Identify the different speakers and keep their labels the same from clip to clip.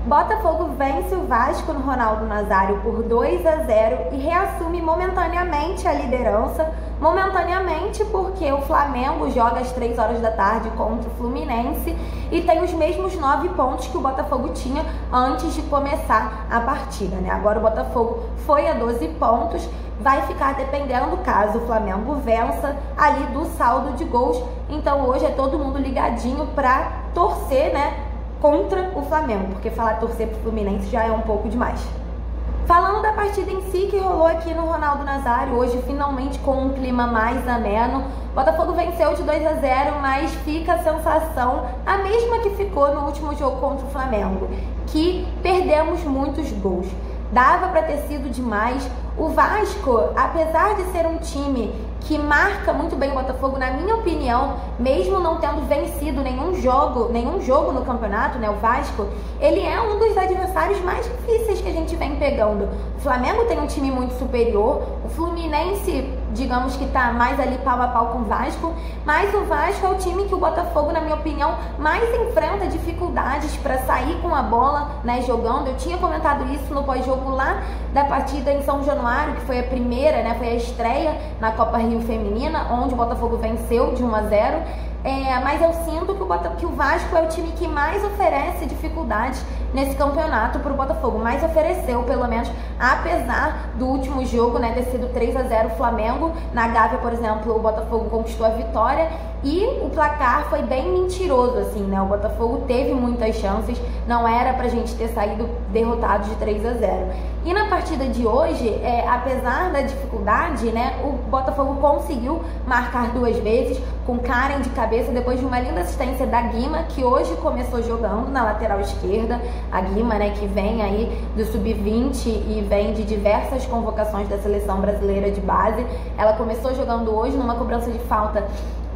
Speaker 1: Botafogo vence o Vasco no Ronaldo Nazário por 2-0 e reassume momentaneamente a liderança. Momentaneamente porque o Flamengo joga às 3 horas da tarde contra o Fluminense e tem os mesmos 9 pontos que o Botafogo tinha antes de começar a partida, né? Agora o Botafogo foi a 12 pontos, vai ficar dependendo, caso o Flamengo vença, ali do saldo de gols. Então hoje é todo mundo ligadinho para torcer, né, contra o Flamengo, porque falar torcer pro Fluminense já é um pouco demais. Falando da partida em si que rolou aqui no Ronaldo Nazário, hoje finalmente com um clima mais ameno, Botafogo venceu de 2-0, mas fica a sensação, a mesma que ficou no último jogo contra o Flamengo, que perdemos muitos gols. Dava para ter sido demais. O Vasco, apesar de ser um time que marca muito bem o Botafogo, na minha opinião, mesmo não tendo vencido nenhum jogo no campeonato, né, o Vasco, ele é um dos adversários mais difíceis que a gente vem pegando. O Flamengo tem um time muito superior, o Fluminense, digamos que tá mais ali pau a pau com o Vasco, mas o Vasco é o time que o Botafogo, na minha opinião, mais enfrenta dificuldades para sair com a bola, né, jogando. Eu tinha comentado isso no pós-jogo lá da partida em São Januário, que foi a primeira, né, foi a estreia na Copa Rio Feminina, onde o Botafogo venceu de 1-0. Mas eu sinto que o Vasco é o time que mais oferece dificuldades nesse campeonato para o Botafogo, mais ofereceu, pelo menos, apesar do último jogo, né, ter sido 3-0 o Flamengo. Na Gávea, por exemplo, o Botafogo conquistou a vitória e o placar foi bem mentiroso, assim, né? O Botafogo teve muitas chances, não era pra gente ter saído derrotado de 3-0. E na partida de hoje, apesar da dificuldade, né, o Botafogo conseguiu marcar 2 vezes, com Karen de cabeça, depois de uma linda assistência da Guima, que hoje começou jogando na lateral esquerda. A Guima, né, que vem aí do Sub-20 e vem de diversas convocações da seleção brasileira de base. Ela começou jogando hoje numa cobrança de falta.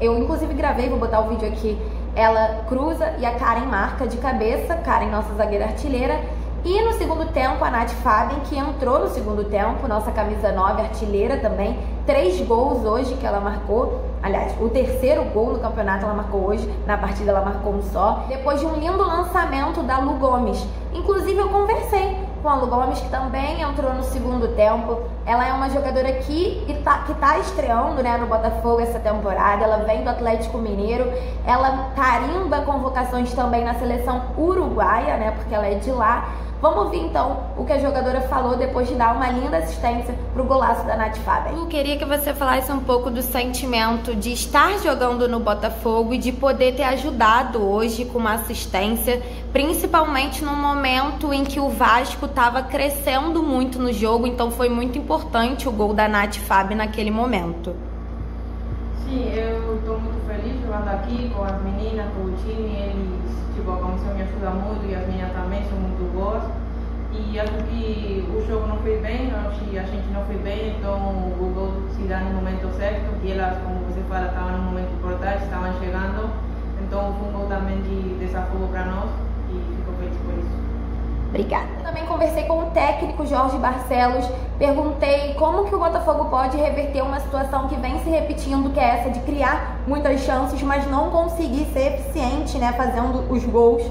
Speaker 1: Eu, inclusive, gravei, vou botar o vídeo aqui. Ela cruza e a Karen marca de cabeça. Karen, nossa zagueira artilheira. E no segundo tempo, a Nath Fabian, que entrou no segundo tempo, nossa camisa 9, artilheira também. 3 gols hoje que ela marcou. Aliás, o 3º gol no campeonato ela marcou hoje. Na partida ela marcou um só. Depois de um lindo lançamento da Lu Gomes. Inclusive, eu conversei com a Lu Gomes, que também entrou no segundo tempo. Ela é uma jogadora que tá estreando, né, no Botafogo essa temporada. Ela vem do Atlético Mineiro. Ela carimba convocações também na seleção uruguaia, né, porque ela é de lá. Vamos ouvir então o que a jogadora falou depois de dar uma linda assistência pro golaço da Nath Fabian. Eu queria que você falasse um pouco do sentimento de estar jogando no Botafogo e de poder ter ajudado hoje com uma assistência, principalmente no momento em que o Vasco estava crescendo muito no jogo, então foi muito importante o gol da Nath Fabian naquele momento.
Speaker 2: Sim, eu estou muito feliz jogando aqui com as meninas, com o time. Eles, a comissão me ajuda muito e as meninas também são muito boas. E acho que o jogo não foi bem, acho que a gente não foi bem, então o gol se dá no momento certo. E elas, como você fala, estavam no momento importante, estavam chegando. Então foi um gol também de desafio para nós e fico feliz por isso.
Speaker 1: Obrigada. Eu também conversei com o técnico Jorge Barcelos, perguntei como que o Botafogo pode reverter uma situação que vem se repetindo, que é essa de criar muitas chances, mas não conseguir ser eficiente, né, fazendo os gols.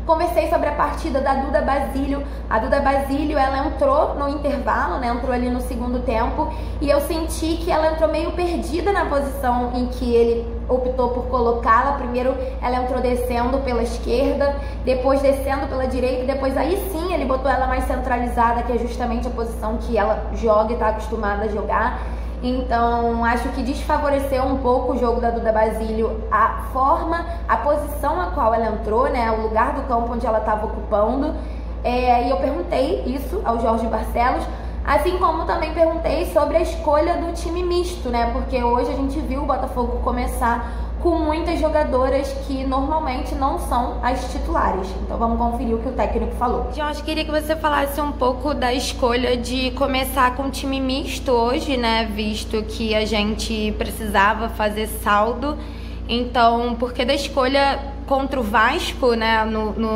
Speaker 1: Conversei sobre a partida da Duda Basílio. A Duda Basílio, ela entrou no intervalo, né? Entrou ali no segundo tempo e eu senti que ela entrou meio perdida na posição em que ele optou por colocá-la. Primeiro ela entrou descendo pela esquerda, depois descendo pela direita, depois aí sim ele botou ela mais centralizada, que é justamente a posição que ela joga e está acostumada a jogar. Então, acho que desfavoreceu um pouco o jogo da Duda Basílio, a forma, a posição a qual ela entrou, né, o lugar do campo onde ela estava ocupando. E eu perguntei isso ao Jorge Barcelos, assim como também perguntei sobre a escolha do time misto, né, porque hoje a gente viu o Botafogo começar com muitas jogadoras que normalmente não são as titulares. Então vamos conferir o que o técnico falou. Jorge, queria que você falasse um pouco da escolha de começar com um time misto hoje, né? Visto que a gente precisava fazer saldo. Então, por que da escolha contra o Vasco, né?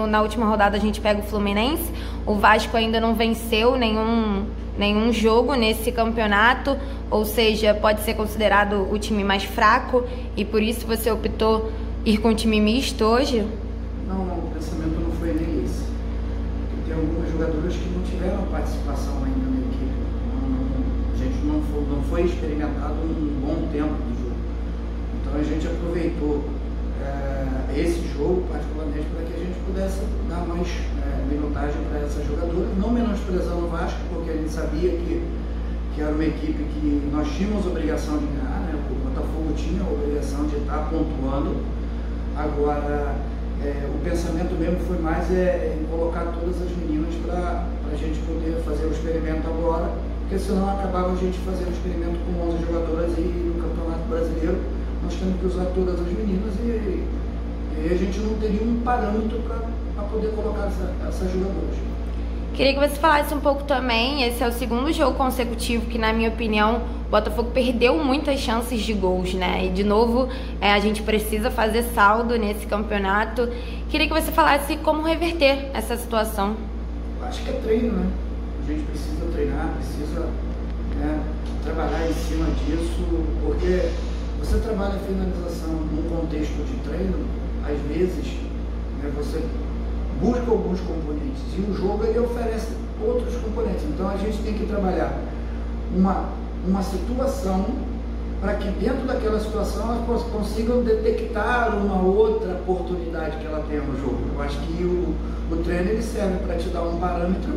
Speaker 1: Na última rodada a gente pega o Fluminense. O Vasco ainda não venceu nenhum jogo nesse campeonato, ou seja, pode ser considerado o time mais fraco e por isso você optou ir com o time misto hoje?
Speaker 3: Não, o pensamento não foi nem esse. jogadores que não tiveram participação ainda na equipe. A gente não foi experimentado um bom tempo do jogo. Então a gente aproveitou esse jogo particularmente para que a gente pudesse dar mais minutagem para essas jogadoras, não menosprezando o Vasco, porque a gente sabia que era uma equipe que nós tínhamos obrigação de ganhar, né? O Botafogo tinha a obrigação de estar pontuando. Agora, o pensamento mesmo foi mais em colocar todas as meninas para a gente poder fazer o experimento agora, porque senão acabava a gente fazendo o experimento com 11 jogadoras e no Campeonato Brasileiro nós temos que usar todas as meninas e a gente não teria um parâmetro para poder colocar essas jogadoras.
Speaker 1: Queria que você falasse um pouco também, esse é o segundo jogo consecutivo que, na minha opinião, o Botafogo perdeu muitas chances de gols, né? E, de novo, a gente precisa fazer saldo nesse campeonato. Queria que você falasse como reverter essa situação.
Speaker 3: Acho que é treino, né? A gente precisa treinar, precisa trabalhar em cima disso, porque você trabalha a finalização num contexto de treino, às vezes, você busca alguns componentes e o jogo ele oferece outros componentes. Então a gente tem que trabalhar uma situação para que dentro daquela situação elas consigam detectar uma outra oportunidade que ela tenha no jogo. Eu acho que o treino ele serve para te dar um parâmetro,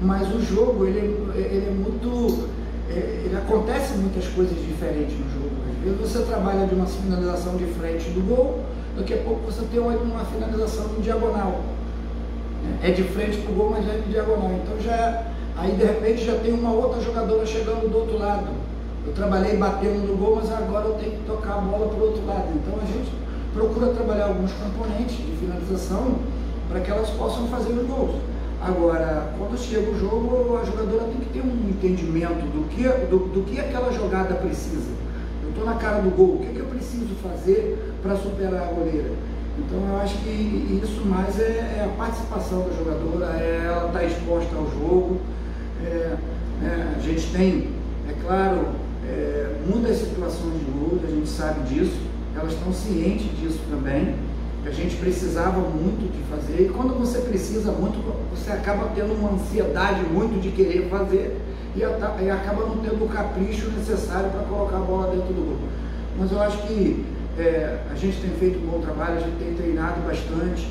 Speaker 3: mas o jogo ele é muito... ele acontece muitas coisas diferentes no jogo. Às vezes você trabalha de uma finalização de frente do gol, daqui a pouco você tem uma finalização em diagonal. É de frente para o gol, mas já é de diagonal. Então aí de repente já tem uma outra jogadora chegando do outro lado. Eu trabalhei batendo no gol, mas agora eu tenho que tocar a bola para o outro lado. Então a gente procura trabalhar alguns componentes de finalização para que elas possam fazer os gols. Agora, quando chega o jogo, a jogadora tem que ter um entendimento do que aquela jogada precisa. Eu estou na cara do gol, o que eu preciso fazer para superar a goleira? Então eu acho que isso mais é a participação da jogadora, ela estar exposta ao jogo. A gente tem, é claro, muitas situações de luta, a gente sabe disso, elas estão cientes disso também, que a gente precisava muito de fazer, e quando você precisa muito, você acaba tendo uma ansiedade muito de querer fazer, e acaba não tendo o capricho necessário para colocar a bola dentro do gol. Mas eu acho que a gente tem feito um bom trabalho, a gente tem treinado bastante,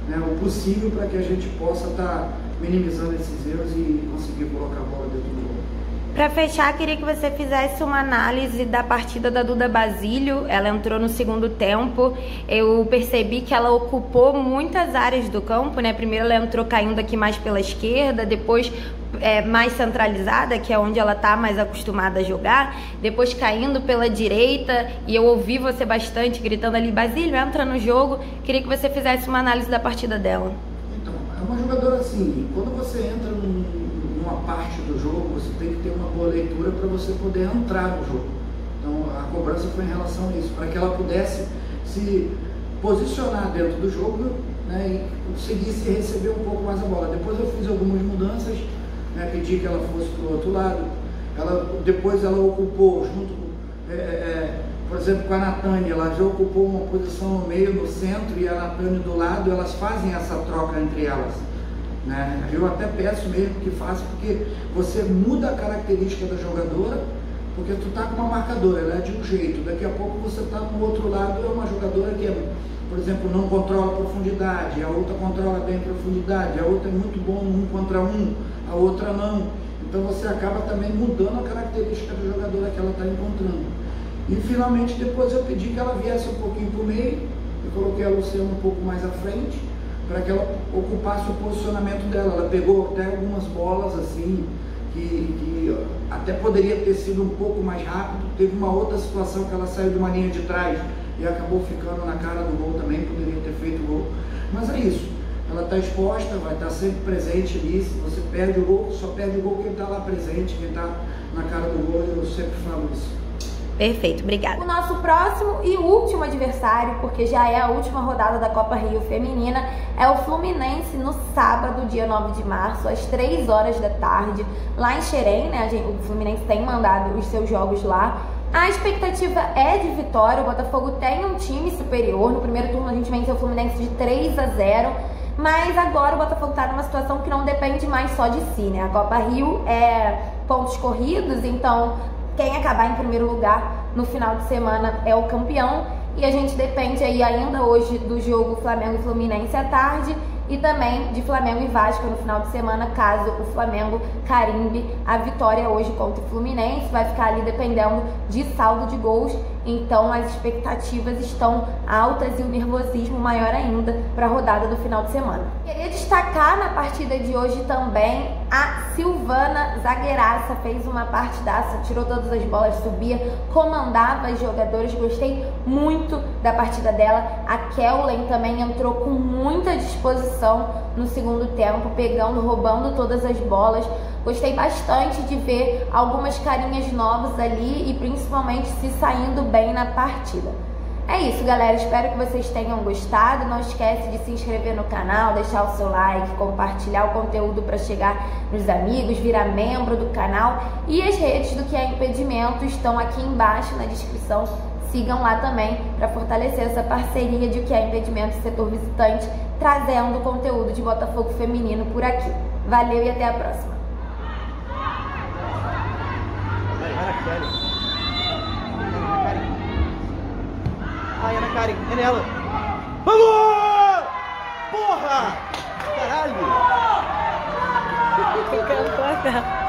Speaker 3: né, o possível para que a gente possa estar minimizando esses erros e conseguir colocar a bola dentro do gol.
Speaker 1: Para fechar, queria que você fizesse uma análise da partida da Duda Basílio. Ela entrou no segundo tempo. Eu percebi que ela ocupou muitas áreas do campo, né? Primeiro ela entrou caindo aqui mais pela esquerda, depois mais centralizada, que é onde ela tá mais acostumada a jogar, depois caindo pela direita, e eu ouvi você bastante gritando ali, Basílio, entra no jogo. Queria que você fizesse uma análise da partida dela.
Speaker 3: Então, é uma jogadora assim, quando você entra numa parte do jogo, você tem que ter uma boa leitura para você poder entrar no jogo. Então a cobrança foi em relação a isso, para que ela pudesse se posicionar dentro do jogo, né, e conseguisse receber um pouco mais a bola. Depois eu fiz algumas mudanças, né, pedi que ela fosse para o outro lado. Depois ela ocupou junto, por exemplo, com a Natânia, ela já ocupou uma posição no meio, no centro, e a Natânia do lado, elas fazem essa troca entre elas. Né? Eu até peço mesmo que faça, porque você muda a característica da jogadora, porque tu tá com uma marcadora, ela é de um jeito, daqui a pouco você tá no outro lado, é uma jogadora que, por exemplo, não controla a profundidade, a outra controla bem a profundidade, a outra é muito bom no 1 contra 1, a outra não. Então você acaba também mudando a característica da jogadora que ela está encontrando. E finalmente depois eu pedi que ela viesse um pouquinho para o meio, eu coloquei a Luciana um pouco mais à frente, para que ela ocupasse o posicionamento dela. Ela pegou até algumas bolas assim, que até poderia ter sido um pouco mais rápido. Teve uma outra situação que ela saiu de uma linha de trás e acabou ficando na cara do gol também, poderia ter feito gol. Mas é isso, ela está exposta, vai estar sempre presente ali. Se você perde o gol, só perde o gol quem está lá presente, quem está na cara do gol, eu sempre falo isso.
Speaker 1: Perfeito, obrigada. O nosso próximo e último adversário, porque já é a última rodada da Copa Rio Feminina, é o Fluminense no sábado, dia 9 de março, às 3 horas da tarde, lá em Xerém, né? O Fluminense tem mandado os seus jogos lá. A expectativa é de vitória, o Botafogo tem um time superior. No primeiro turno a gente venceu o Fluminense de 3-0, mas agora o Botafogo está numa situação que não depende depende mais só de si, né? A Copa Rio é pontos corridos, então quem acabar em primeiro lugar no final de semana é o campeão. E a gente depende aí ainda hoje do jogo Flamengo e Fluminense à tarde e também de Flamengo e Vasco no final de semana, caso o Flamengo carimbe a vitória hoje contra o Fluminense. Vai ficar ali dependendo de saldo de gols, então as expectativas estão altas e o nervosismo maior ainda para a rodada do final de semana. Queria destacar na partida de hoje também a Silvana, zagueiraça, fez uma partidaça, tirou todas as bolas, subia, comandava os jogadores, gostei muito da partida dela. A Kellen também entrou com muita disposição no segundo tempo, pegando, roubando todas as bolas. Gostei bastante de ver algumas carinhas novas ali e principalmente se saindo bem na partida. É isso, galera, espero que vocês tenham gostado. Não esquece de se inscrever no canal, deixar o seu like, compartilhar o conteúdo para chegar nos amigos, virar membro do canal. E as redes do Que é Impedimento estão aqui embaixo na descrição. Sigam lá também para fortalecer essa parceria de O Que é Impedimento e Setor Visitante, trazendo conteúdo de Botafogo feminino por aqui. Valeu e até a próxima.
Speaker 4: Ai, Ana Karen, é nela. Vamos! Porra! Caralho!
Speaker 5: Ficando pra cá.